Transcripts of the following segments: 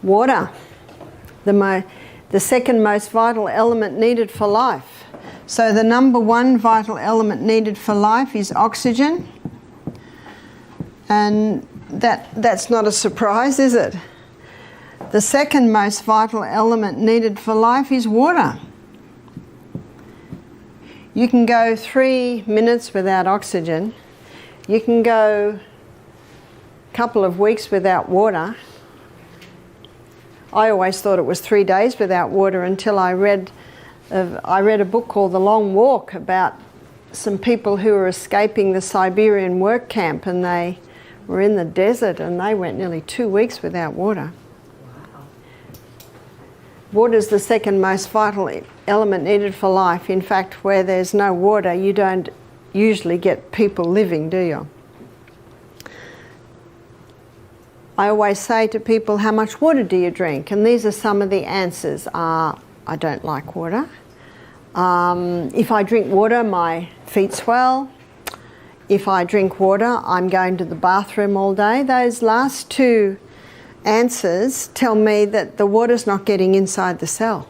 Water, the second most vital element needed for life. So the number one vital element needed for life is oxygen. And that's not a surprise, is it? The second most vital element needed for life is water. You can go 3 minutes without oxygen. You can go a couple of weeks without water. I always thought it was 3 days without water until I read a book called The Long Walk about some people who were escaping the Siberian work camp, and they were in the desert and they went nearly 2 weeks without water. Wow. Water is the second most vital element needed for life. In fact, where there's no water, you don't usually get people living, do you? I always say to people, how much water do you drink? And these are some of the answers. I don't like water. If I drink water, my feet swell. If I drink water, I'm going to the bathroom all day. Those last two answers tell me that the water's not getting inside the cell.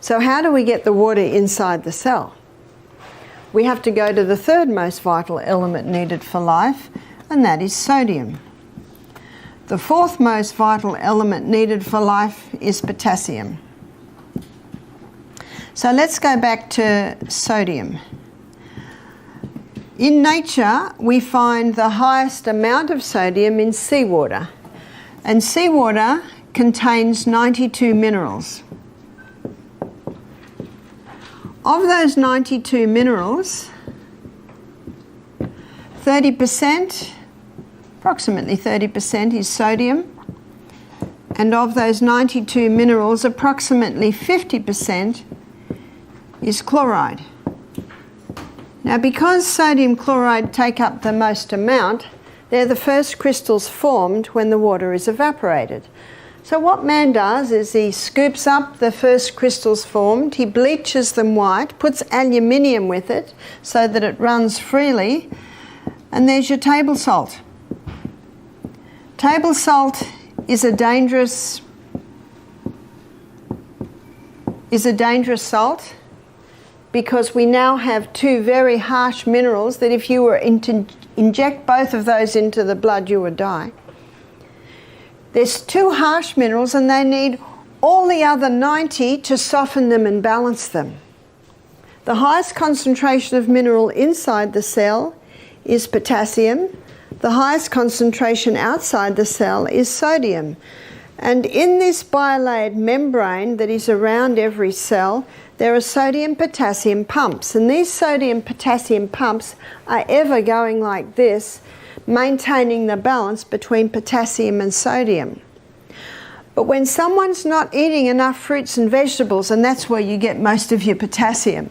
So how do we get the water inside the cell? We have to go to the third most vital element needed for life, and that is sodium. The fourth most vital element needed for life is potassium. So let's go back to sodium. In nature, we find the highest amount of sodium in seawater. And seawater contains 92 minerals. Of those 92 minerals, approximately 30% is sodium. And of those 92 minerals, approximately 50% is chloride. Now, because sodium chloride take up the most amount, they're the first crystals formed when the water is evaporated. So what man does is he scoops up the first crystals formed, he bleaches them white, puts aluminium with it so that it runs freely, and there's your table salt. Table salt is a dangerous salt, because we now have two very harsh minerals that if you were to inject both of those into the blood, you would die. There's two harsh minerals and they need all the other 90 to soften them and balance them. The highest concentration of mineral inside the cell is potassium. The highest concentration outside the cell is sodium. And in this bilayered membrane that is around every cell, there are sodium-potassium pumps. And these sodium-potassium pumps are ever going like this, maintaining the balance between potassium and sodium. But when someone's not eating enough fruits and vegetables, and that's where you get most of your potassium,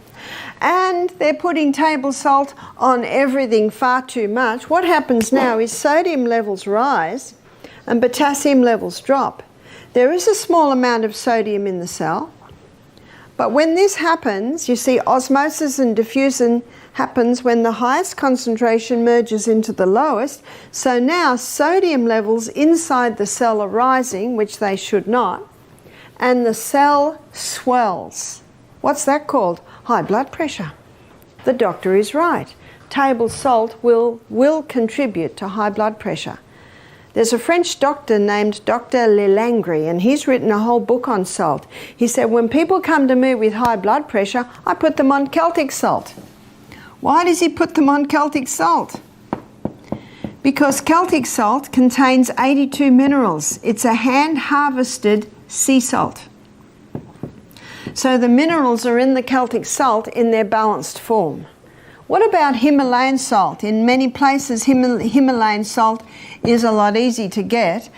and they're putting table salt on everything far too much, what happens now is sodium levels rise and potassium levels drop. There is a small amount of sodium in the cell, but when this happens, you see osmosis and diffusion happens when the highest concentration merges into the lowest. So now sodium levels inside the cell are rising, which they should not, and the cell swells. What's that called? High blood pressure. The doctor is right. Table salt will contribute to high blood pressure. There's a French doctor named Dr. Lelangre, and he's written a whole book on salt. He said, when people come to me with high blood pressure, I put them on Celtic salt. Why does he put them on Celtic salt? Because Celtic salt contains 82 minerals. It's a hand-harvested sea salt. So the minerals are in the Celtic salt in their balanced form. What about Himalayan salt? In many places, Himalayan salt is a lot easier to get.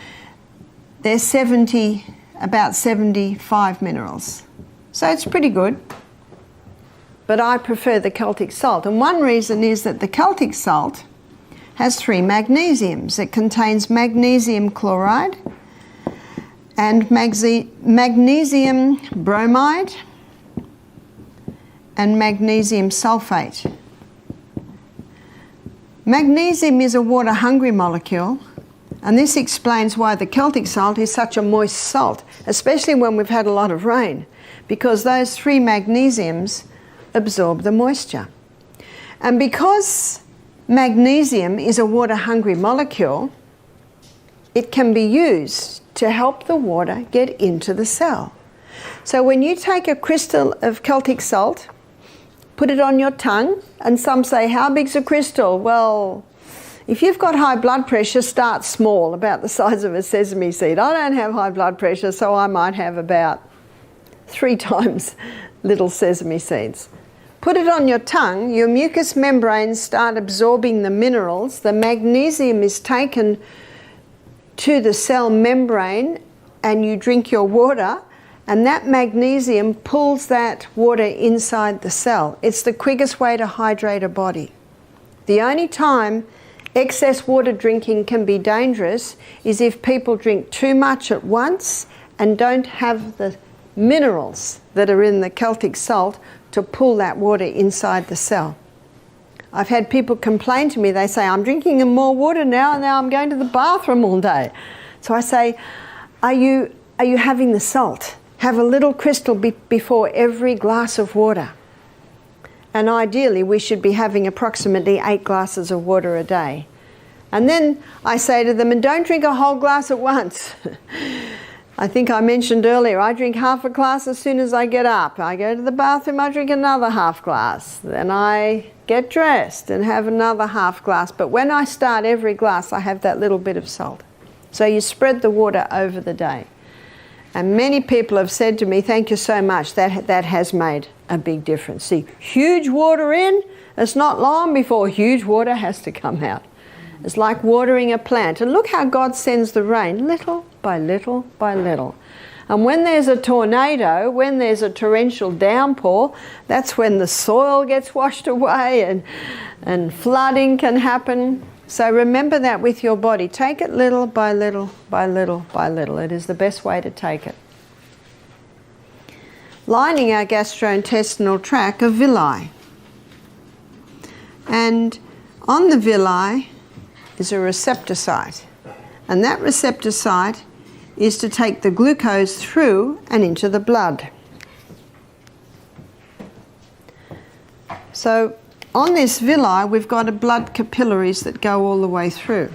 There's about 75 minerals. So it's pretty good. But I prefer the Celtic salt. And one reason is that the Celtic salt has 3 magnesiums. It contains magnesium chloride and magnesium bromide and magnesium sulfate. Magnesium is a water-hungry molecule, And this explains why the Celtic salt is such a moist salt, especially when we've had a lot of rain, because those 3 magnesiums absorb the moisture. And because magnesium is a water-hungry molecule, it can be used to help the water get into the cell. So when you take a crystal of Celtic salt, put it on your tongue, and some say, how big's a crystal? Well, if you've got high blood pressure, start small, about the size of a sesame seed. I don't have high blood pressure, so I might have about 3 times little sesame seeds. Put it on your tongue, your mucous membranes start absorbing the minerals, the magnesium is taken to the cell membrane, and you drink your water, and that magnesium pulls that water inside the cell. It's the quickest way to hydrate a body. The only time excess water drinking can be dangerous is if people drink too much at once and don't have the minerals that are in the Celtic salt to pull that water inside the cell. I've had people complain to me, they say, I'm drinking more water now and now I'm going to the bathroom all day. So I say, are you having the salt? Have a little crystal before every glass of water. And ideally we should be having approximately 8 glasses of water a day. And then I say to them, and don't drink a whole glass at once. I think I mentioned earlier, I drink half a glass as soon as I get up. I go to the bathroom, I drink another half glass. Then I get dressed and have another half glass. But when I start every glass, I have that little bit of salt. So you spread the water over the day. And many people have said to me, thank you so much, that has made a big difference. See, huge water in, it's not long before huge water has to come out. It's like watering a plant. And look how God sends the rain, little by little by little. And when there's a tornado, when there's a torrential downpour, that's when the soil gets washed away and flooding can happen. So remember that with your body. Take it little by little by little by little. It is the best way to take it. Lining our gastrointestinal tract are villi. And on the villi is a receptor site. And that receptor site is to take the glucose through and into the blood. So on this villi, we've got blood capillaries that go all the way through.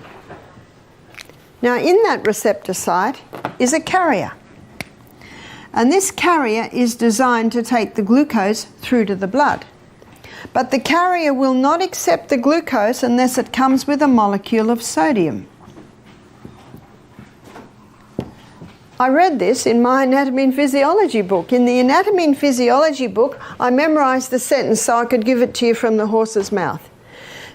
Now, in that receptor site is a carrier. And this carrier is designed to take the glucose through to the blood. But the carrier will not accept the glucose unless it comes with a molecule of sodium. I read this in my anatomy and physiology book. In the anatomy and physiology book, I memorized the sentence so I could give it to you from the horse's mouth.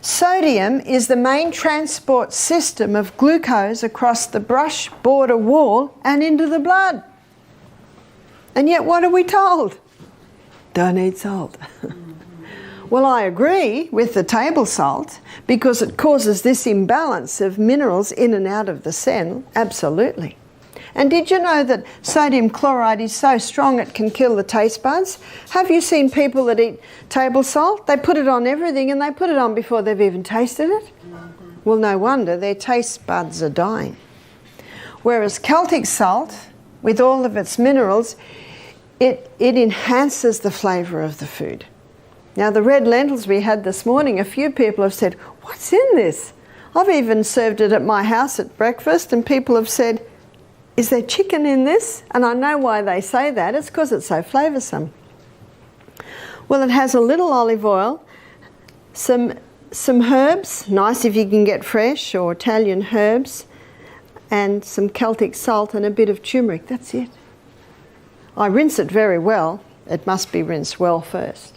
Sodium is the main transport system of glucose across the brush border wall and into the blood. And yet what are we told? Don't eat salt. Well, I agree with the table salt because it causes this imbalance of minerals in and out of the cell, absolutely. And did you know that sodium chloride is so strong it can kill the taste buds? Have you seen people that eat table salt? They put it on everything and they put it on before they've even tasted it. Well, no wonder, their taste buds are dying. Whereas Celtic salt, with all of its minerals, it enhances the flavour of the food. Now, the red lentils we had this morning, a few people have said, what's in this? I've even served it at my house at breakfast and people have said, is there chicken in this? And I know why they say that. It's because it's so flavoursome. Well, it has a little olive oil, some herbs, nice if you can get fresh or Italian herbs, and some Celtic salt and a bit of turmeric. That's it. I rinse it very well. It must be rinsed well first.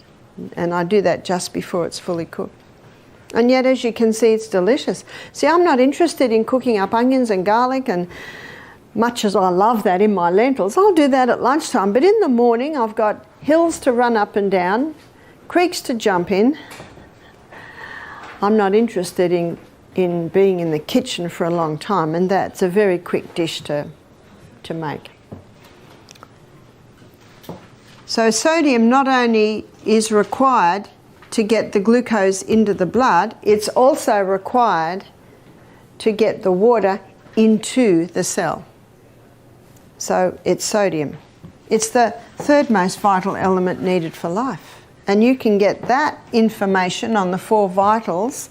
And I do that just before it's fully cooked. And yet, as you can see, it's delicious. See, I'm not interested in cooking up onions and garlic, and much as I love that in my lentils, I'll do that at lunchtime. But in the morning, I've got hills to run up and down, creeks to jump in. I'm not interested in being in the kitchen for a long time, and that's a very quick dish to make. So sodium not only is required to get the glucose into the blood, it's also required to get the water into the cell. So it's sodium. It's the third most vital element needed for life. And you can get that information on the 4 vitals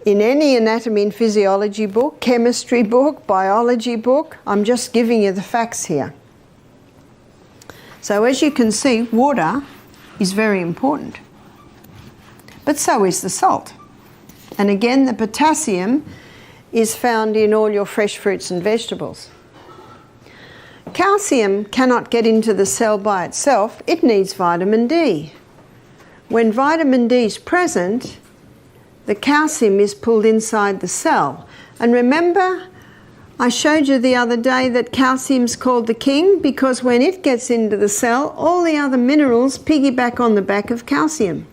in any anatomy and physiology book, chemistry book, biology book. I'm just giving you the facts here. So as you can see, water is very important. But so is the salt. And again, the potassium is found in all your fresh fruits and vegetables. Calcium cannot get into the cell by itself. It needs vitamin D. When vitamin D is present, the calcium is pulled inside the cell. And remember, I showed you the other day that calcium's called the king because when it gets into the cell, all the other minerals piggyback on the back of calcium.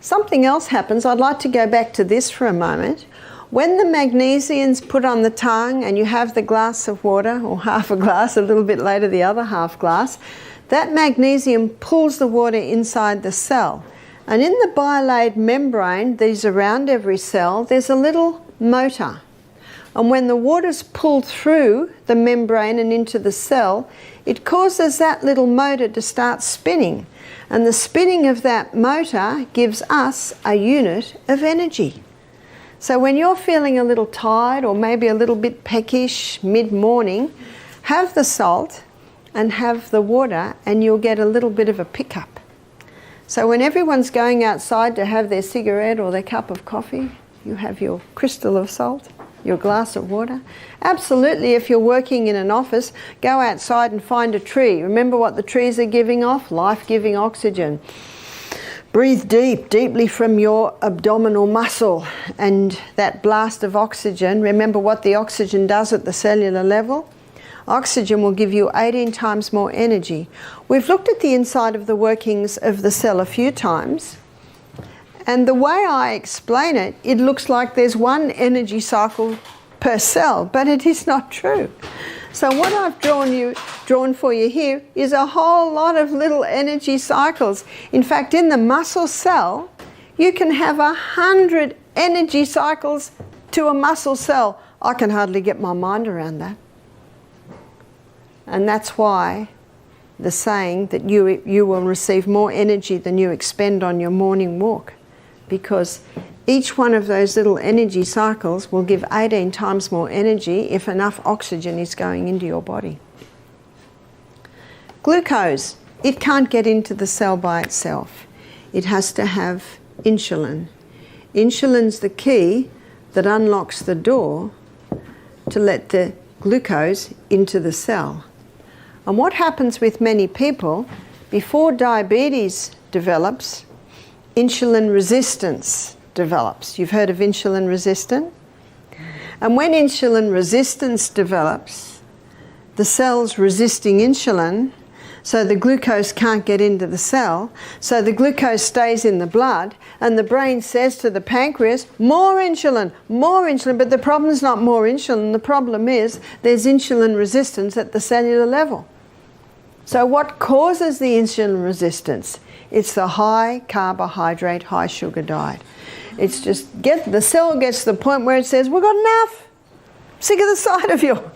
Something else happens. I'd like to go back to this for a moment. When the magnesium's put on the tongue and you have the glass of water, or half a glass, a little bit later the other half glass, that magnesium pulls the water inside the cell. And in the bilaid membrane that is around every cell, there's a little motor. And when the water's pulled through the membrane and into the cell, it causes that little motor to start spinning. And the spinning of that motor gives us a unit of energy. So when you're feeling a little tired or maybe a little bit peckish mid-morning, have the salt and have the water and you'll get a little bit of a pickup. So when everyone's going outside to have their cigarette or their cup of coffee, you have your crystal of salt, your glass of water. Absolutely, if you're working in an office, go outside and find a tree. Remember what the trees are giving off? Life-giving oxygen. Breathe deeply from your abdominal muscle, and that blast of oxygen, remember what the oxygen does at the cellular level? Oxygen will give you 18 times more energy. We've looked at the inside of the workings of the cell a few times, and the way I explain it, it looks like there's one energy cycle per cell, but it is not true. So what I've drawn for you here is a whole lot of little energy cycles. In fact, in the muscle cell, you can have 100 energy cycles to a muscle cell. I can hardly get my mind around that. And that's why the saying that you will receive more energy than you expend on your morning walk, because each one of those little energy cycles will give 18 times more energy if enough oxygen is going into your body. Glucose, it can't get into the cell by itself. It has to have insulin. Insulin's the key that unlocks the door to let the glucose into the cell. And what happens with many people, before diabetes develops, insulin resistance develops. You've heard of insulin resistant? And when insulin resistance develops, the cell's resisting insulin, so the glucose can't get into the cell, so the glucose stays in the blood, and the brain says to the pancreas, more insulin, but the problem is not more insulin, the problem is there's insulin resistance at the cellular level. So what causes the insulin resistance? It's the high carbohydrate, high sugar diet. It's just the cell gets to the point where it says, we've got enough, sick of the sight of you.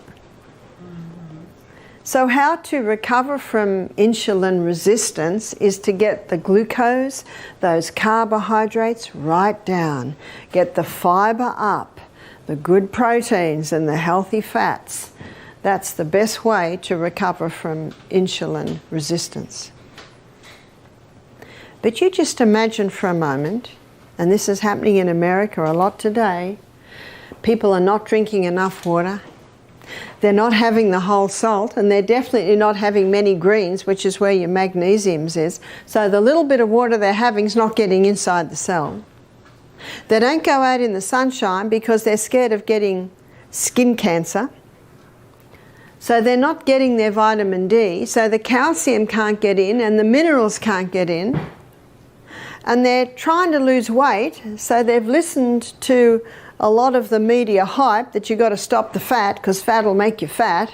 So how to recover from insulin resistance is to get the glucose, those carbohydrates right down. Get the fibre up, the good proteins and the healthy fats. That's the best way to recover from insulin resistance. But you just imagine for a moment, and this is happening in America a lot today, people are not drinking enough water. They're not having the whole salt, and they're definitely not having many greens, which is where your magnesiums is. So the little bit of water they're having is not getting inside the cell. They don't go out in the sunshine because they're scared of getting skin cancer. So they're not getting their vitamin D, so the calcium can't get in and the minerals can't get in. And they're trying to lose weight, so they've listened to a lot of the media hype that you've got to stop the fat because fat will make you fat.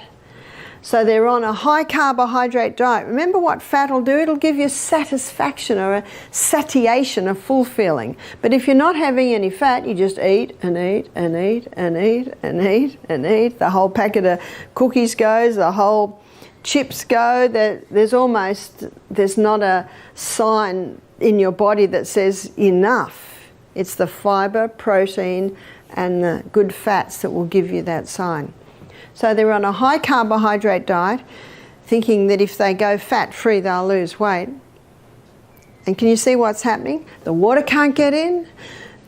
So they're on a high carbohydrate diet. Remember what fat will do? It'll give you satisfaction or a satiation, a full feeling. But if you're not having any fat, you just eat and eat and eat and eat and eat and eat. The whole packet of cookies goes, the whole chips go. There's not a sign in your body that says enough. It's the fibre, protein and the good fats that will give you that sign. So they're on a high carbohydrate diet, thinking that if they go fat-free, they'll lose weight. And can you see what's happening? The water can't get in,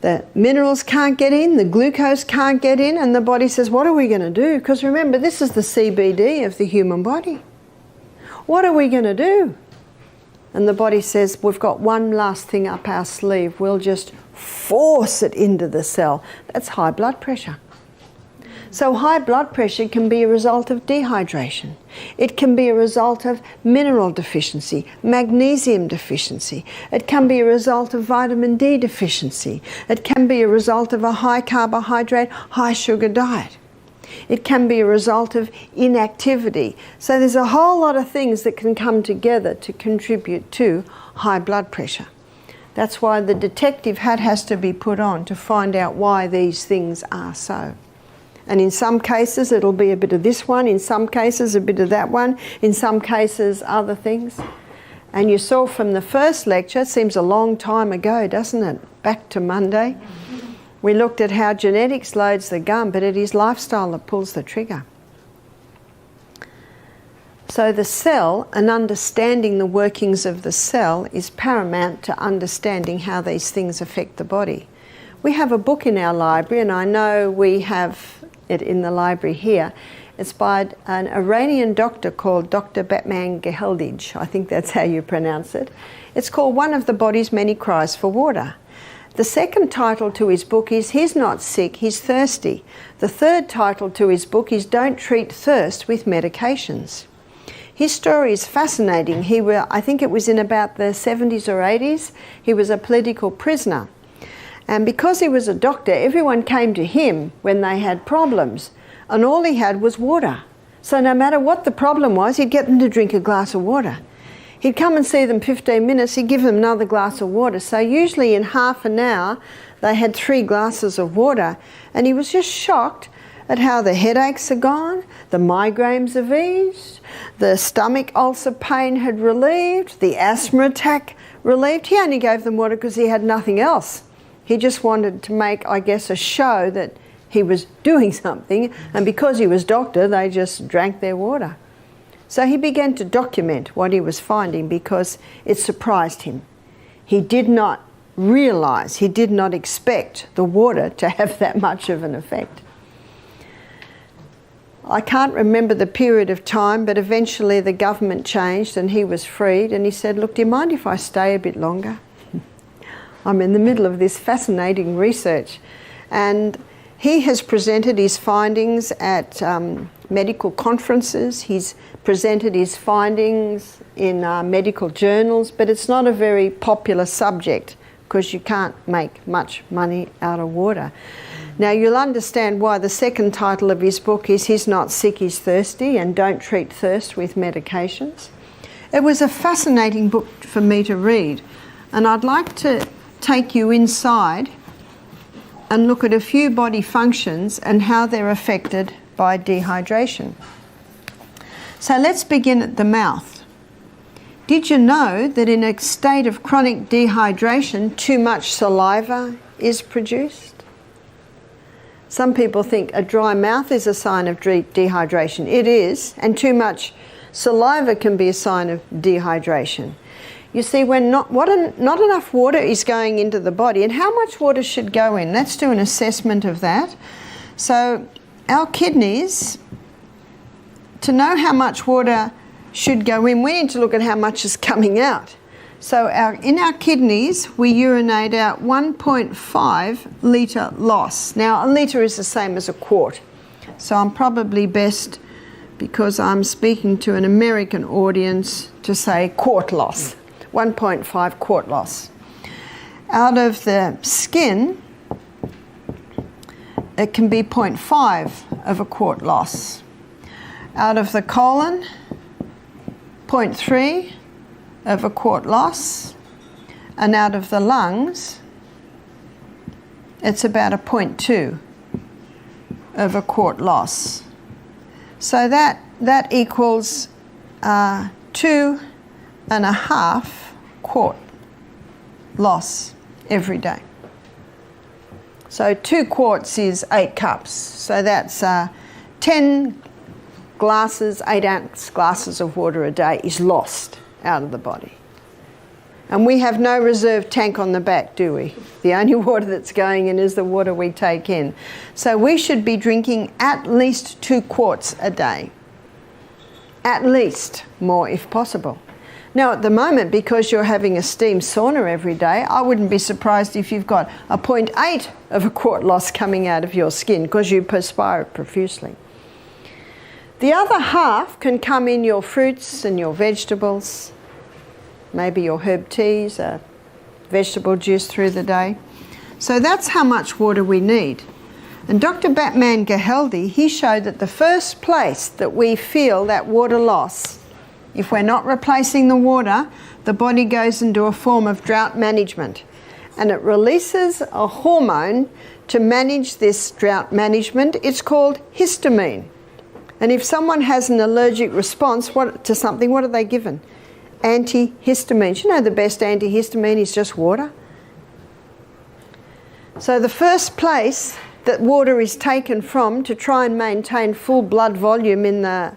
the minerals can't get in, the glucose can't get in, and the body says, what are we going to do? Because remember, this is the CBD of the human body. What are we going to do? And the body says, we've got one last thing up our sleeve. We'll just force it into the cell. That's high blood pressure. So high blood pressure can be a result of dehydration. It can be a result of mineral deficiency, magnesium deficiency. It can be a result of vitamin D deficiency. It can be a result of a high carbohydrate, high sugar diet. It can be a result of inactivity. So there's a whole lot of things that can come together to contribute to high blood pressure. That's why the detective hat has to be put on to find out why these things are so. And in some cases it'll be a bit of this one, in some cases a bit of that one, in some cases other things. And you saw from the first lecture, it seems a long time ago, doesn't it? Back to Monday. We looked at how genetics loads the gun, but it is lifestyle that pulls the trigger. So the cell, and understanding the workings of the cell, is paramount to understanding how these things affect the body. We have a book in our library, and I know we have it in the library here. It's by an Iranian doctor called Dr. Batman Geheldij. I think that's how you pronounce it. It's called One of the Body's Many Cries for Water. The second title to his book is He's Not Sick, He's Thirsty. The third title to his book is Don't Treat Thirst with Medications. His story is fascinating. I think it was in about the 70s or 80s. He was a political prisoner. And because he was a doctor, everyone came to him when they had problems. And all he had was water. So no matter what the problem was, he'd get them to drink a glass of water. He'd come and see them 15 minutes, he'd give them another glass of water. So usually in half an hour, they had 3 glasses of water. And he was just shocked at how the headaches are gone, the migraines have eased, the stomach ulcer pain had relieved, the asthma attack relieved. He only gave them water because he had nothing else. He just wanted to make, I guess, a show that he was doing something, and because he was doctor, they just drank their water. So he began to document what he was finding because it surprised him. He did not realize, he did not expect the water to have that much of an effect. I can't remember the period of time, but eventually the government changed and he was freed, and he said, look, do you mind if I stay a bit longer? I'm in the middle of this fascinating research. And he has presented his findings at medical conferences. He's presented his findings in medical journals, but it's not a very popular subject because you can't make much money out of water. Now you'll understand why the second title of his book is He's Not Sick, He's Thirsty, and Don't Treat Thirst with Medications. It was a fascinating book for me to read, and I'd like to take you inside and look at a few body functions and how they're affected by dehydration. So let's begin at the mouth. Did you know that in a state of chronic dehydration, too much saliva is produced? Some people think a dry mouth is a sign of dehydration. It is, and too much saliva can be a sign of dehydration. You see, when not enough water is going into the body, and how much water should go in? Let's do an assessment of that. So our kidneys, to know how much water should go in, we need to look at how much is coming out. So in our kidneys, we urinate out 1.5 litre loss. Now, a litre is the same as a quart. So I'm probably best, because I'm speaking to an American audience, to say quart loss. 1.5 quart loss. Out of the skin, it can be 0.5 of a quart loss. Out of the colon, 0.3 of a quart loss, and out of the lungs, it's about a 0.2 of a quart loss. So that equals 2.5 quart loss every day. So 2 quarts is 8 cups. So that's 10 glasses, 8 ounce glasses of water a day is lost out of the body. And we have no reserve tank on the back, do we? The only water that's going in is the water we take in. So we should be drinking at least 2 quarts a day. At least, more if possible. Now at the moment, because you're having a steam sauna every day, I wouldn't be surprised if you've got a 0.8 of a quart loss coming out of your skin because you perspire profusely. The other half can come in your fruits and your vegetables, maybe your herb teas, vegetable juice through the day. So that's how much water we need. And Dr. Batman Gehaldi, he showed that the first place that we feel that water loss, if we're not replacing the water, the body goes into a form of drought management. And it releases a hormone to manage this drought management. It's called histamine. And if someone has an allergic response to something, what are they given? Antihistamines. You know the best antihistamine is just water. So the first place that water is taken from to try and maintain full blood volume in the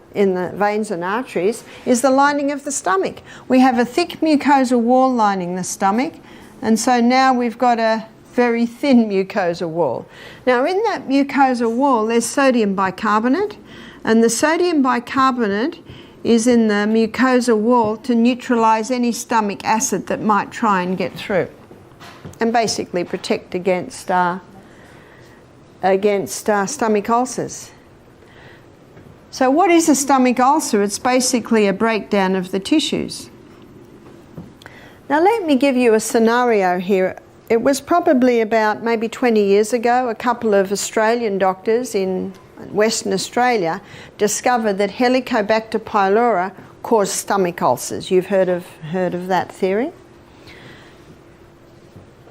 veins and arteries is the lining of the stomach. We have a thick mucosal wall lining the stomach, and so now we've got a very thin mucosal wall. Now in that mucosal wall there's sodium bicarbonate, and the sodium bicarbonate is in the mucosal wall to neutralise any stomach acid that might try and get through, and basically protect against stomach ulcers. So what is a stomach ulcer? It's basically a breakdown of the tissues. Now let me give you a scenario here. It was probably about maybe 20 years ago, a couple of Australian doctors in Western Australia discovered that Helicobacter pylori caused stomach ulcers. You've heard of that theory?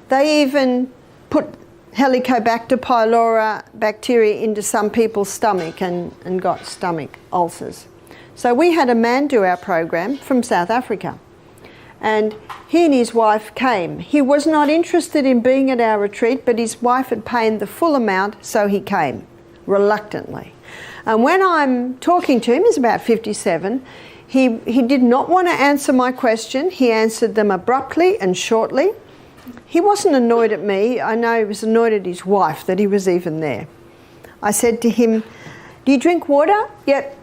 They even put Helicobacter pylori bacteria into some people's stomach and got stomach ulcers. So we had a man do our program from South Africa, and he and his wife came. He was not interested in being at our retreat, but his wife had paid the full amount, so he came reluctantly. And when I'm talking to him, he's about 57, he did not want to answer my question. He answered them abruptly and shortly. He wasn't annoyed at me. I know he was annoyed at his wife that he was even there. I said to him, "Do you drink water?" "Yep,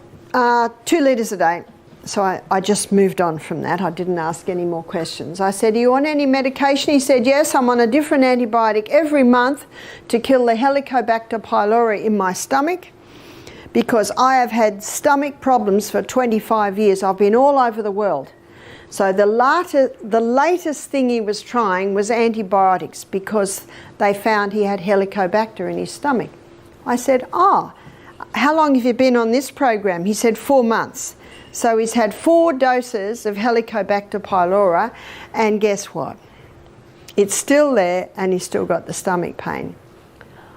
2 litres a day." So I just moved on from that. I didn't ask any more questions. I said, "Are you on any medication?" He said, "Yes, I'm on a different antibiotic every month to kill the Helicobacter pylori in my stomach because I have had stomach problems for 25 years. I've been all over the world." So the latest thing he was trying was antibiotics because they found he had Helicobacter in his stomach. I said, "Oh, how long have you been on this program?" He said, 4 months. So he's had 4 doses of Helicobacter pylori, and guess what? It's still there and he's still got the stomach pain.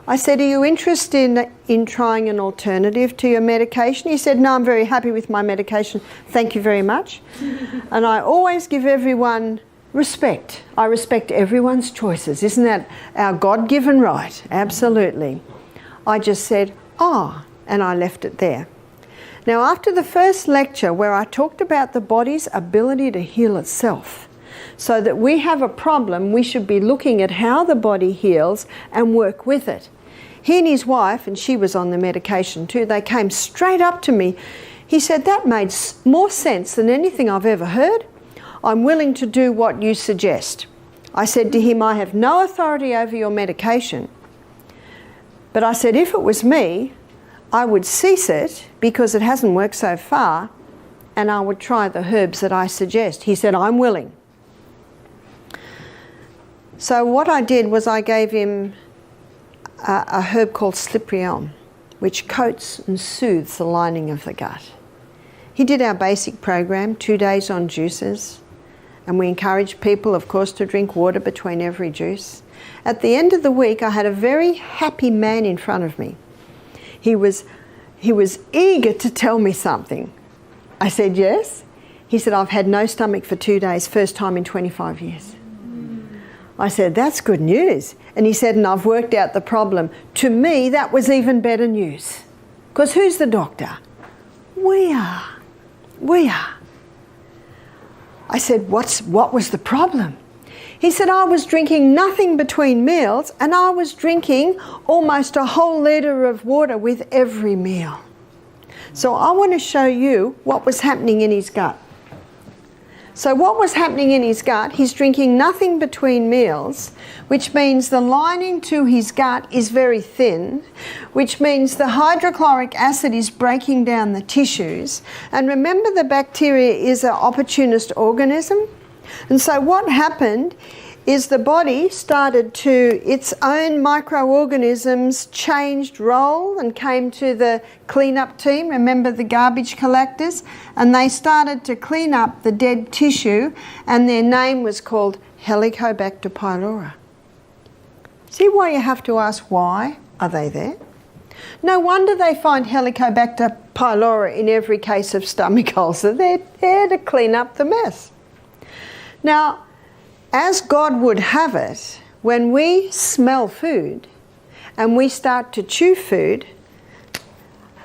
I said, "Are you interested in trying an alternative to your medication?" He said, "No, I'm very happy with my medication. Thank you very much." And I always give everyone respect. I respect everyone's choices. Isn't that our God-given right? Absolutely. I just said, "Oh," and I left it there. Now, after the first lecture where I talked about the body's ability to heal itself, so that we have a problem, we should be looking at how the body heals and work with it. He and his wife, and she was on the medication too, they came straight up to me. He said, "That made more sense than anything I've ever heard. I'm willing to do what you suggest." I said to him, "I have no authority over your medication." But I said, if it was me, I would cease it because it hasn't worked so far, and I would try the herbs that I suggest. He said, "I'm willing." So what I did was I gave him a herb called slippery elm, which coats and soothes the lining of the gut. He did our basic program, 2 days on juices, and we encouraged people, of course, to drink water between every juice. At the end of the week, I had a very happy man in front of me. He was eager to tell me something. I said, yes. He said, I've had no stomach for 2 days, first time in 25 years. I said, that's good news. And he said, and I've worked out the problem. To me, that was even better news. Because who's the doctor? We are. We are. I said, what was the problem? He said, I was drinking nothing between meals and I was drinking almost a whole litre of water with every meal. So I want to show you what was happening in his gut. So what was happening in his gut, he's drinking nothing between meals, which means the lining to his gut is very thin, which means the hydrochloric acid is breaking down the tissues. And remember, the bacteria is an opportunist organism. And so what happened is the body started to, its own microorganisms changed role and came to the cleanup team, remember the garbage collectors, and they started to clean up the dead tissue, and their name was called Helicobacter pylori. See why you have to ask why are they there? No wonder they find Helicobacter pylori in every case of stomach ulcer. They're there to clean up the mess. Now, as God would have it, when we smell food and we start to chew food,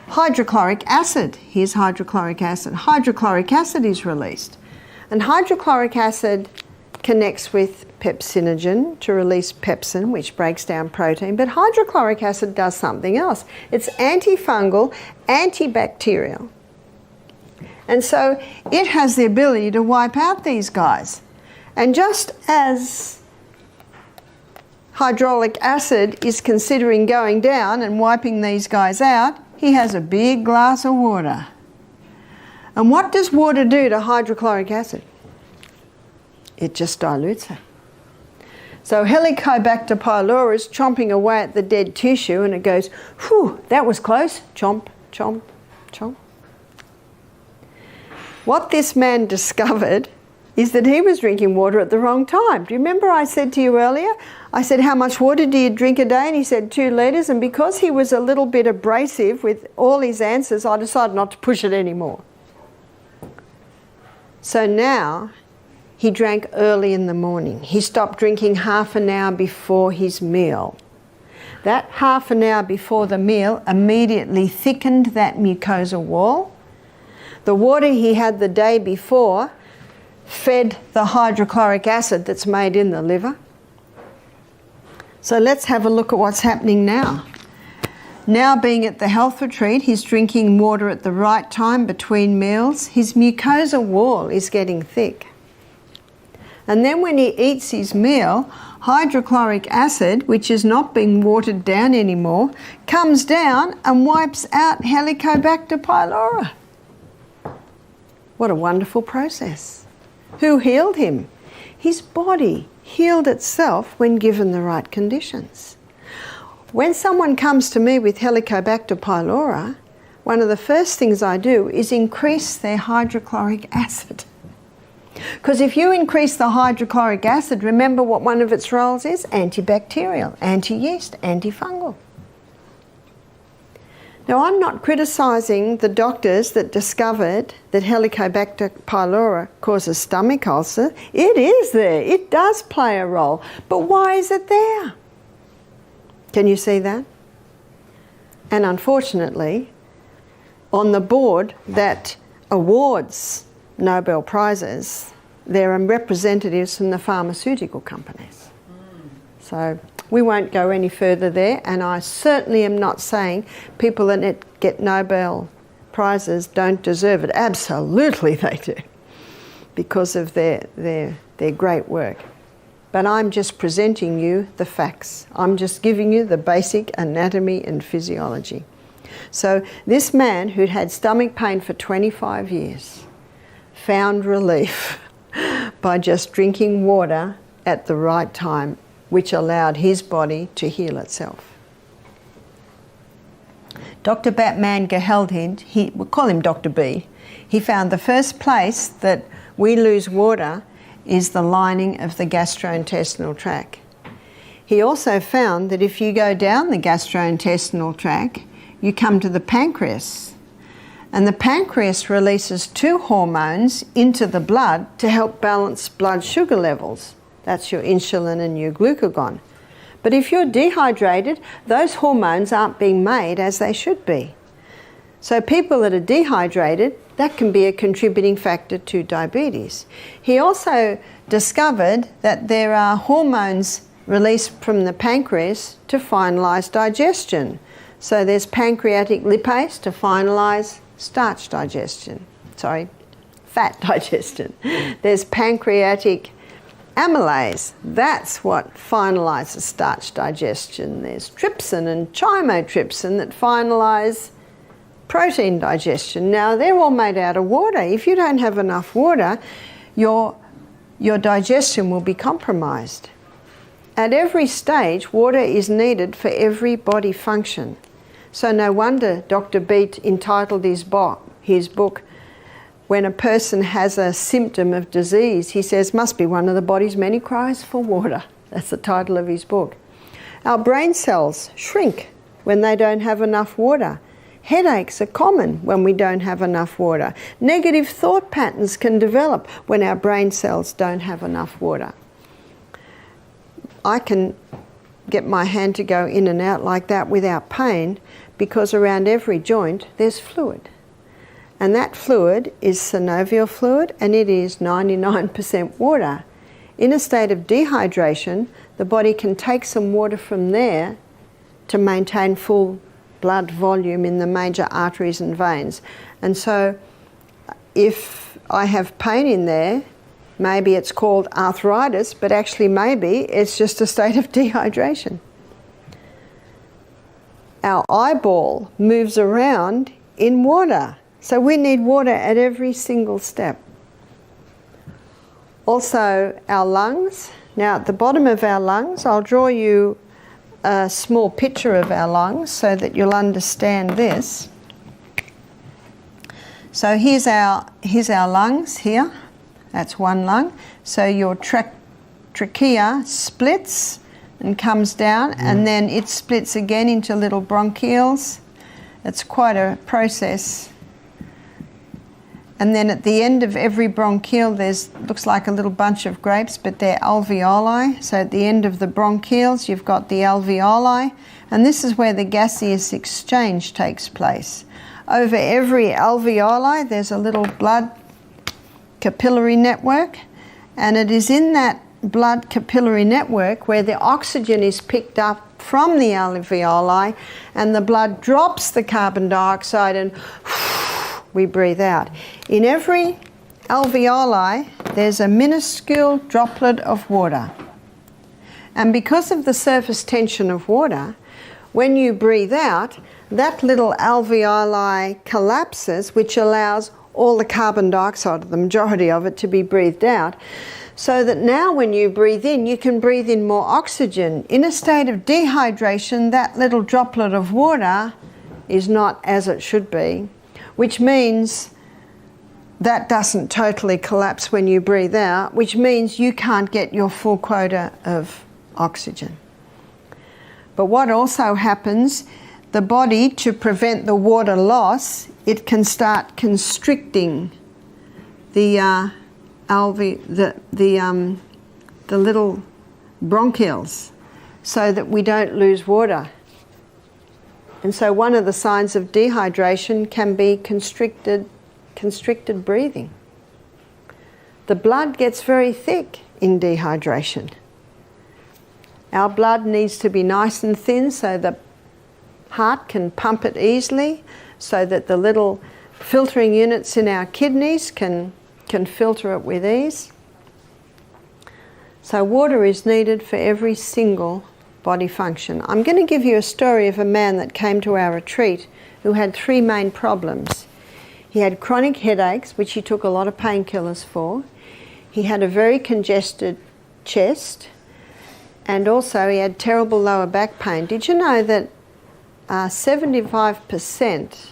hydrochloric acid, here's hydrochloric acid is released. And hydrochloric acid connects with pepsinogen to release pepsin, which breaks down protein, but hydrochloric acid does something else. It's antifungal, antibacterial. And so it has the ability to wipe out these guys. And just as hydrochloric acid is considering going down and wiping these guys out, he has a big glass of water. And what does water do to hydrochloric acid? It just dilutes it. So Helicobacter pylori is chomping away at the dead tissue and it goes, whew, that was close. Chomp, chomp, chomp. What this man discovered is that he was drinking water at the wrong time. Do you remember I said to you earlier? I said, how much water do you drink a day? And he said 2 litres. And because he was a little bit abrasive with all his answers, I decided not to push it anymore. So now he drank early in the morning. He stopped drinking half an hour before his meal. That half an hour before the meal immediately thickened that mucosal wall. The water he had the day before fed the hydrochloric acid that's made in the liver. So let's have a look at what's happening now. Now, being at the health retreat, he's drinking water at the right time between meals. His mucosal wall is getting thick. And then when he eats his meal, hydrochloric acid, which is not being watered down anymore, comes down and wipes out Helicobacter pylori. What a wonderful process. Who healed him? His body healed itself when given the right conditions. When someone comes to me with Helicobacter pylori, one of the first things I do is increase their hydrochloric acid. Because if you increase the hydrochloric acid, remember what one of its roles is? Antibacterial, anti-yeast, antifungal. Now, I'm not criticising the doctors that discovered that Helicobacter pylori causes stomach ulcer. It is there. It does play a role. But why is it there? Can you see that? And unfortunately, on the board that awards Nobel Prizes, there are representatives from the pharmaceutical companies. So we won't go any further there, and I certainly am not saying people that get Nobel Prizes don't deserve it. Absolutely they do, because of their great work. But I'm just presenting you the facts. I'm just giving you the basic anatomy and physiology. So this man who'd had stomach pain for 25 years found relief by just drinking water at the right time, which allowed his body to heal itself. Dr. Batman Geheldhind, we'll call him Dr. B, He found the first place that we lose water is the lining of the gastrointestinal tract. He also found that if you go down the gastrointestinal tract, you come to the pancreas. And the pancreas releases two hormones into the blood to help balance blood sugar levels. That's your insulin and your glucagon. But if you're dehydrated, those hormones aren't being made as they should be. So people that are dehydrated, that can be a contributing factor to diabetes. He also discovered that there are hormones released from the pancreas to finalise digestion. So there's pancreatic lipase to finalise starch digestion. Sorry, fat digestion. There's pancreatic amylase. That's what finalises starch digestion. There's trypsin and chymotrypsin that finalise protein digestion. Now, they're all made out of water. If you don't have enough water, your digestion will be compromised. At every stage, water is needed for every body function. So no wonder Dr. Beat entitled his book, When a Person Has a Symptom of Disease, he says, must be one of the body's many cries for water. That's the title of his book. Our brain cells shrink when they don't have enough water. Headaches are common when we don't have enough water. Negative thought patterns can develop when our brain cells don't have enough water. I can get my hand to go in and out like that without pain because around every joint there's fluid. And that fluid is synovial fluid, and it is 99% water. In a state of dehydration, the body can take some water from there to maintain full blood volume in the major arteries and veins. And so if I have pain in there, maybe it's called arthritis, but actually maybe it's just a state of dehydration. Our eyeball moves around in water, so we need water at every single step. Also, our lungs. Now, at the bottom of our lungs, I'll draw you a small picture of our lungs so that you'll understand this. So here's our lungs here. That's one lung. So your trachea splits and comes down, and then it splits again into little bronchioles. It's quite a process. And then at the end of every bronchiole, looks like a little bunch of grapes, but they're alveoli. So at the end of the bronchioles, you've got the alveoli, and this is where the gaseous exchange takes place. Over every alveoli, there's a little blood capillary network, and it is in that blood capillary network where the oxygen is picked up from the alveoli, and the blood drops the carbon dioxide and we breathe out. In every alveoli, there's a minuscule droplet of water. And because of the surface tension of water, when you breathe out, that little alveoli collapses, which allows all the carbon dioxide, the majority of it, to be breathed out, so that now when you breathe in, you can breathe in more oxygen. In a state of dehydration, that little droplet of water is not as it should be, which means that doesn't totally collapse when you breathe out, which means you can't get your full quota of oxygen. But what also happens, the body, to prevent the water loss, it can start constricting the little bronchioles so that we don't lose water. And so one of the signs of dehydration can be constricted breathing. The blood gets very thick in dehydration. Our blood needs to be nice and thin so the heart can pump it easily, so that the little filtering units in our kidneys can filter it with ease. So water is needed for every single body function. I'm going to give you a story of a man that came to our retreat who had three main problems. He had chronic headaches, which he took a lot of painkillers for. He had a very congested chest, and also he had terrible lower back pain. Did you know that 75%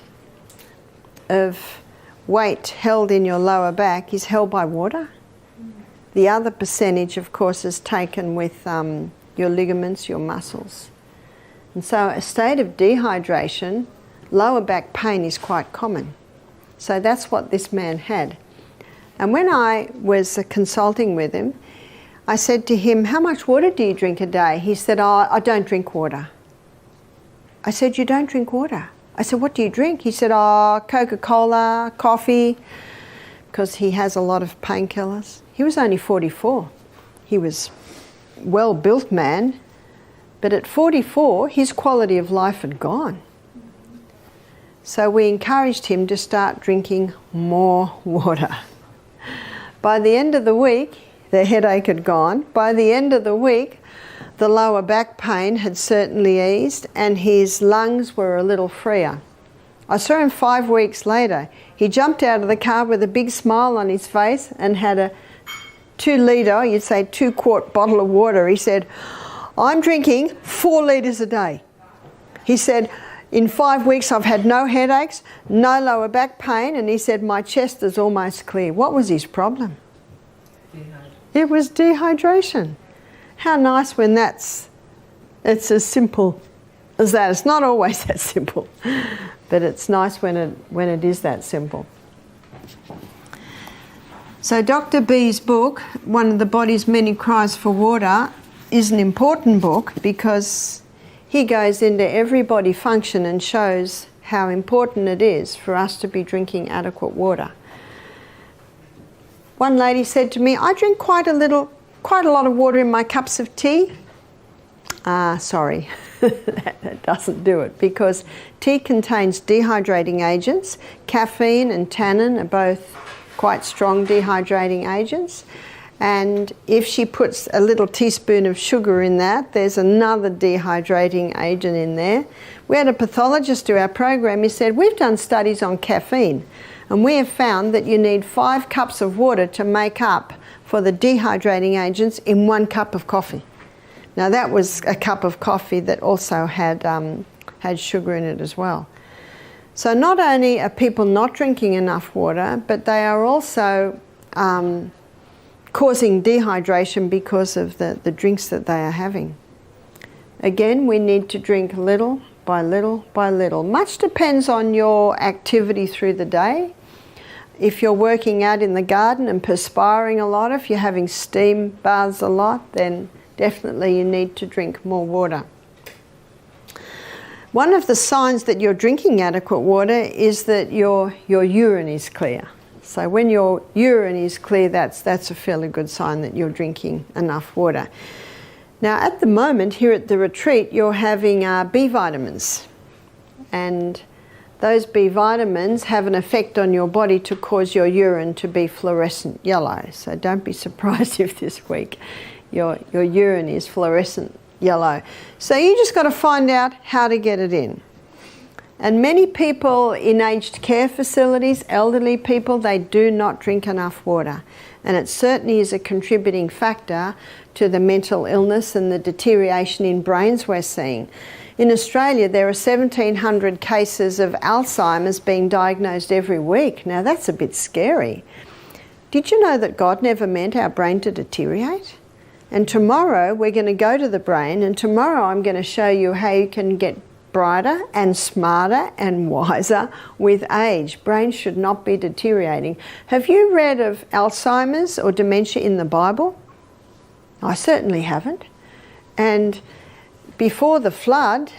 of weight held in your lower back is held by water. The other percentage, of course, is taken with your ligaments, your muscles. And so a state of dehydration, lower back pain is quite common. So that's what this man had. And when I was consulting with him, I said to him, how much water do you drink a day? He said, oh, I don't drink water. I said, you don't drink water? I said, what do you drink? He said, oh, Coca-Cola, coffee, because he has a lot of painkillers. He was only 44. He was a well-built man, but at 44, his quality of life had gone. So we encouraged him to start drinking more water. By the end of the week, the headache had gone. By the end of the week, the lower back pain had certainly eased and his lungs were a little freer. I saw him 5 weeks later. He jumped out of the car with a big smile on his face and had a 2-litre, you'd say 2-quart bottle of water. He said, I'm drinking 4 litres a day. He said, in 5 weeks I've had no headaches, no lower back pain, and he said my chest is almost clear. What was his problem? It was dehydration. How nice when it's as simple as that. It's not always that simple, but it's nice when it is that simple. So Dr. B's book, One of the Body's Many Cries for Water, is an important book because he goes into every body function and shows how important it is for us to be drinking adequate water. One lady said to me, I drink quite a lot of water in my cups of tea. Sorry, that doesn't do it because tea contains dehydrating agents. Caffeine and tannin are both quite strong dehydrating agents. And if she puts a little teaspoon of sugar in that, there's another dehydrating agent in there. We had a pathologist do our program. He said, we've done studies on caffeine and we have found that you need 5 cups of water to make up for the dehydrating agents in 1 cup of coffee. Now that was a cup of coffee that also had sugar in it as well. So not only are people not drinking enough water, but they are also causing dehydration because of the drinks that they are having. Again, we need to drink little by little by little. Much depends on your activity through the day. If you're working out in the garden and perspiring a lot, if you're having steam baths a lot, then definitely you need to drink more water. One of the signs that you're drinking adequate water is that your urine is clear. So when your urine is clear, that's a fairly good sign that you're drinking enough water. Now at the moment here at the retreat, you're having B vitamins. And those B vitamins have an effect on your body to cause your urine to be fluorescent yellow. So don't be surprised if this week your urine is fluorescent yellow. So you just got to find out how to get it in. And many people in aged care facilities, elderly people, they do not drink enough water. And it certainly is a contributing factor to the mental illness and the deterioration in brains we're seeing. In Australia, there are 1,700 cases of Alzheimer's being diagnosed every week. Now that's a bit scary. Did you know that God never meant our brain to deteriorate? And tomorrow we're going to go to the brain, and tomorrow I'm going to show you how you can get brighter and smarter and wiser with age. Brains should not be deteriorating. Have you read of Alzheimer's or dementia in the Bible? I certainly haven't. And before the flood,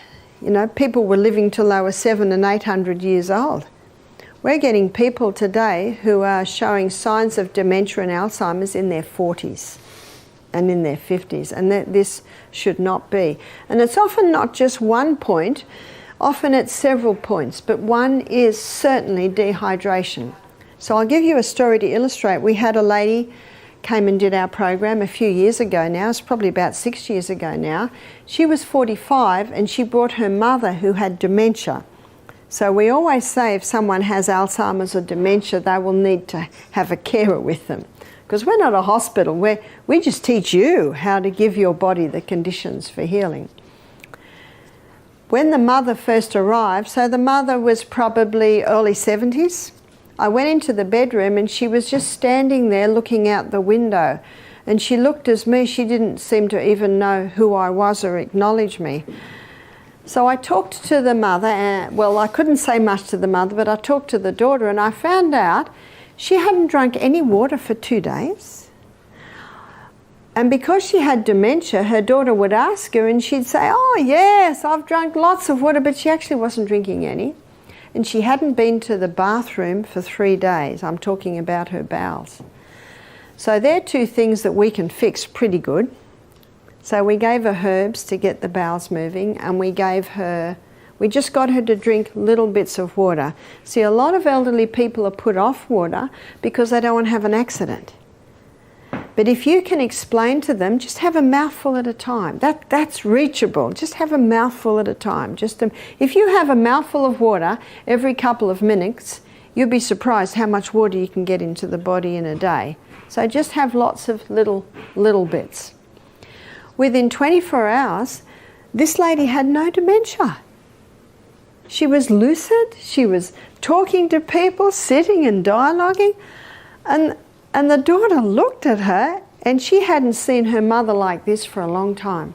you know, people were living till they were 700 and 800 years old. We're getting people today who are showing signs of dementia and Alzheimer's in their 40s and in their 50s, and that this should not be. And it's often not just one point, often it's several points, but one is certainly dehydration. So I'll give you a story to illustrate. We had a lady came and did our program a few years ago now, it's probably about 6 years ago now. She was 45 and she brought her mother who had dementia. So we always say if someone has Alzheimer's or dementia, they will need to have a carer with them. Because we're not a hospital, we just teach you how to give your body the conditions for healing. When the mother first arrived, so the mother was probably early 70s, I went into the bedroom and she was just standing there looking out the window. And she looked at me. She didn't seem to even know who I was or acknowledge me. So I talked to the mother. Well, I couldn't say much to the mother, but I talked to the daughter, and I found out she hadn't drunk any water for 2 days. And because she had dementia, her daughter would ask her and she'd say, "Oh yes, I've drunk lots of water," but she actually wasn't drinking any. And she hadn't been to the bathroom for 3 days. I'm talking about her bowels. So they're two things that we can fix pretty good. So we gave her herbs to get the bowels moving, and we just got her to drink little bits of water. See, a lot of elderly people are put off water because they don't want to have an accident. But if you can explain to them, just have a mouthful at a time. That's reachable. Just have a mouthful at a time. If you have a mouthful of water every couple of minutes, you'll be surprised how much water you can get into the body in a day. So just have lots of little bits. Within 24 hours, this lady had no dementia. She was lucid, she was talking to people, sitting and dialoguing, and the daughter looked at her, and she hadn't seen her mother like this for a long time.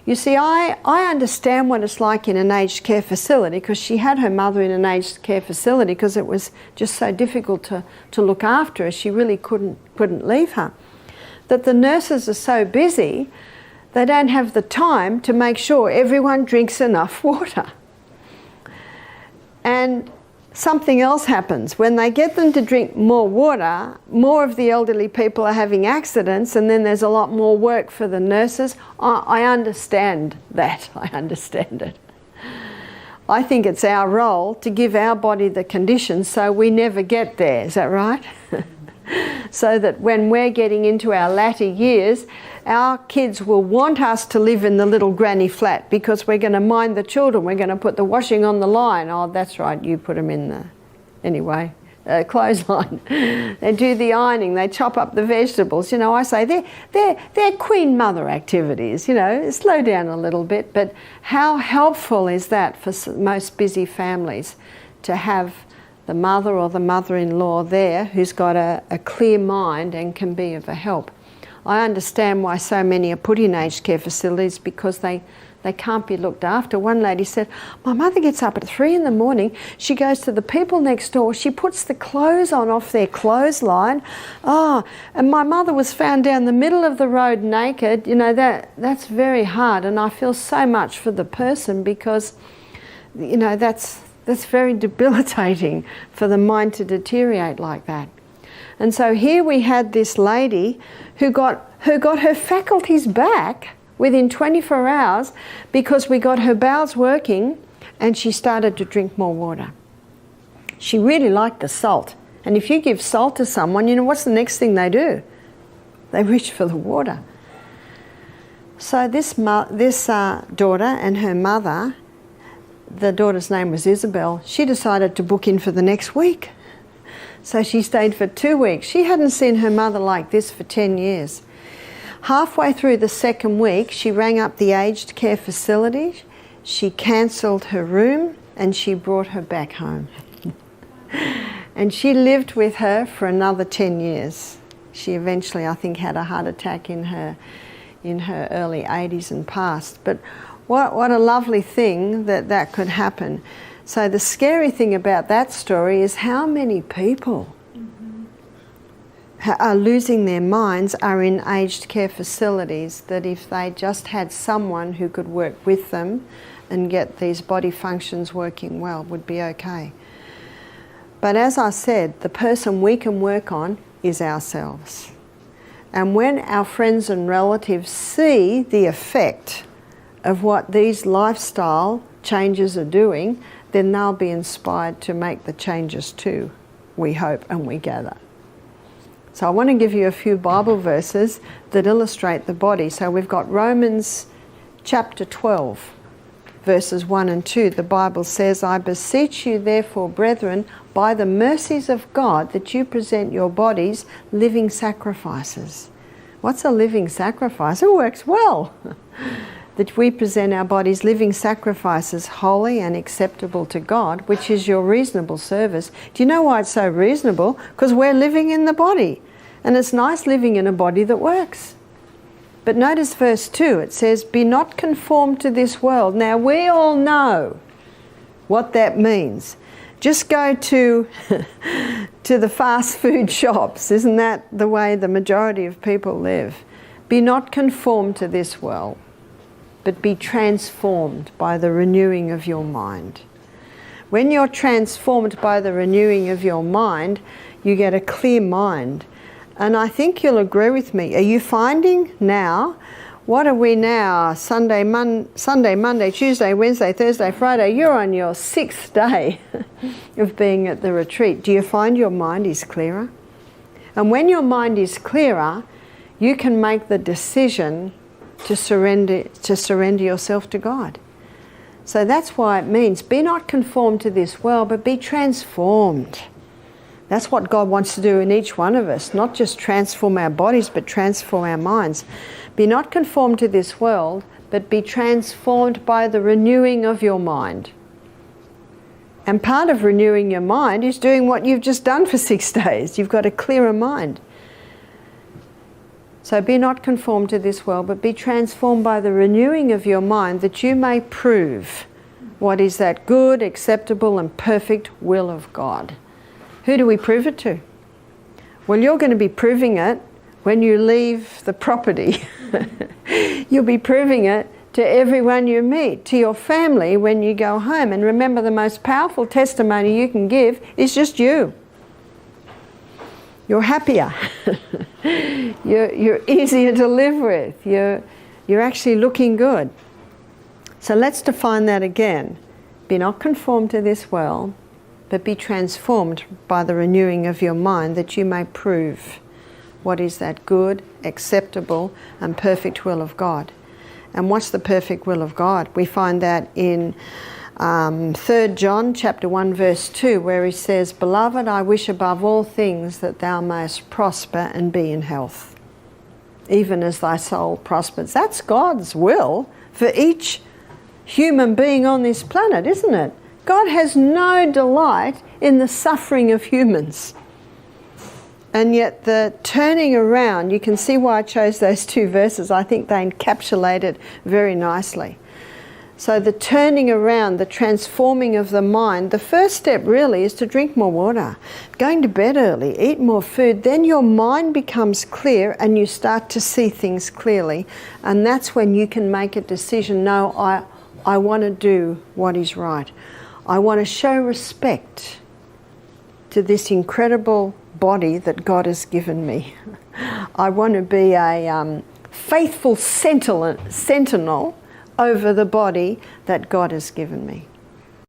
You see, I understand what it's like in an aged care facility, because she had her mother in an aged care facility because it was just so difficult to look after her. She really couldn't leave her. That the nurses are so busy, they don't have the time to make sure everyone drinks enough water. And something else happens. When they get them to drink more water, more of the elderly people are having accidents, and then there's a lot more work for the nurses. I understand that. I understand it. I think it's our role to give our body the conditions so we never get there. Is that right? So that when we're getting into our latter years, our kids will want us to live in the little granny flat because we're going to mind the children. We're going to put the washing on the line. Oh, that's right, you put them in the clothesline. They do the ironing. They chop up the vegetables. You know, I say they're queen mother activities. You know, slow down a little bit. But how helpful is that for most busy families to have the mother or the mother-in-law there who's got a clear mind and can be of a help? I understand why so many are put in aged care facilities, because they can't be looked after. One lady said, "My mother gets up at 3 in the morning, she goes to the people next door, she puts the clothes on off their clothesline. And my mother was found down the middle of the road naked." You know, that's very hard, and I feel so much for the person, because, you know, that's very debilitating for the mind to deteriorate like that. And so here we had this lady who got her faculties back within 24 hours because we got her bowels working and she started to drink more water. She really liked the salt. And if you give salt to someone, you know, what's the next thing they do? They reach for the water. So this daughter and her mother, the daughter's name was Isabel, she decided to book in for the next week. So she stayed for 2 weeks. She hadn't seen her mother like this for 10 years. Halfway through the second week, she rang up the aged care facility, she cancelled her room, and she brought her back home. And she lived with her for another 10 years. She eventually, I think, had a heart attack in her early 80s and passed. But what a lovely thing that could happen. So the scary thing about that story is how many people are losing their minds, are in aged care facilities, that if they just had someone who could work with them and get these body functions working well, would be okay. But as I said, the person we can work on is ourselves. And when our friends and relatives see the effect of what these lifestyle changes are doing, then they'll be inspired to make the changes too, we hope and we gather. So I want to give you a few Bible verses that illustrate the body. So we've got Romans chapter 12, verses 1 and 2. The Bible says, "I beseech you therefore, brethren, by the mercies of God, that you present your bodies living sacrifices." What's a living sacrifice? It works well. that we present our bodies living sacrifices, holy and acceptable to God, which is your reasonable service. Do you know why it's so reasonable? Because we're living in the body. And it's nice living in a body that works. But notice verse 2, it says, be not conformed to this world. Now we all know what that means. Just go to the fast food shops. Isn't that the way the majority of people live? Be not conformed to this world, but be transformed by the renewing of your mind. When you're transformed by the renewing of your mind, you get a clear mind. And I think you'll agree with me. Are you finding now, what are we now? Sunday, Monday, Tuesday, Wednesday, Thursday, Friday. You're on your 6th day of being at the retreat. Do you find your mind is clearer? And when your mind is clearer, you can make the decision to surrender yourself to God. So that's why it means, be not conformed to this world, but be transformed. That's what God wants to do in each one of us, not just transform our bodies, but transform our minds. Be not conformed to this world, but be transformed by the renewing of your mind. And part of renewing your mind is doing what you've just done for 6 days. You've got a clearer mind. So be not conformed to this world, but be transformed by the renewing of your mind, that you may prove what is that good, acceptable, and perfect will of God. Who do we prove it to? Well, you're going to be proving it when you leave the property. You'll be proving it to everyone you meet, to your family when you go home. And remember, the most powerful testimony you can give is just you. You're happier. You're easier to live with. You're actually looking good. So let's define that again. Be not conformed to this world, but be transformed by the renewing of your mind, that you may prove what is that good, acceptable, and perfect will of God. And what's the perfect will of God? We find that in 3 John chapter 1 verse 2, where he says, Beloved, I wish above all things that thou mayest prosper and be in health, even as thy soul prospers. That's God's will for each human being on this planet, isn't it? God has no delight in the suffering of humans. And yet the turning around, you can see why I chose those 2 verses. I think they encapsulate it very nicely. So the turning around, the transforming of the mind, the first step really is to drink more water, going to bed early, eat more food. Then your mind becomes clear and you start to see things clearly. And that's when you can make a decision. No, I want to do what is right. I want to show respect to this incredible body that God has given me. I want to be a faithful sentinel over the body that God has given me.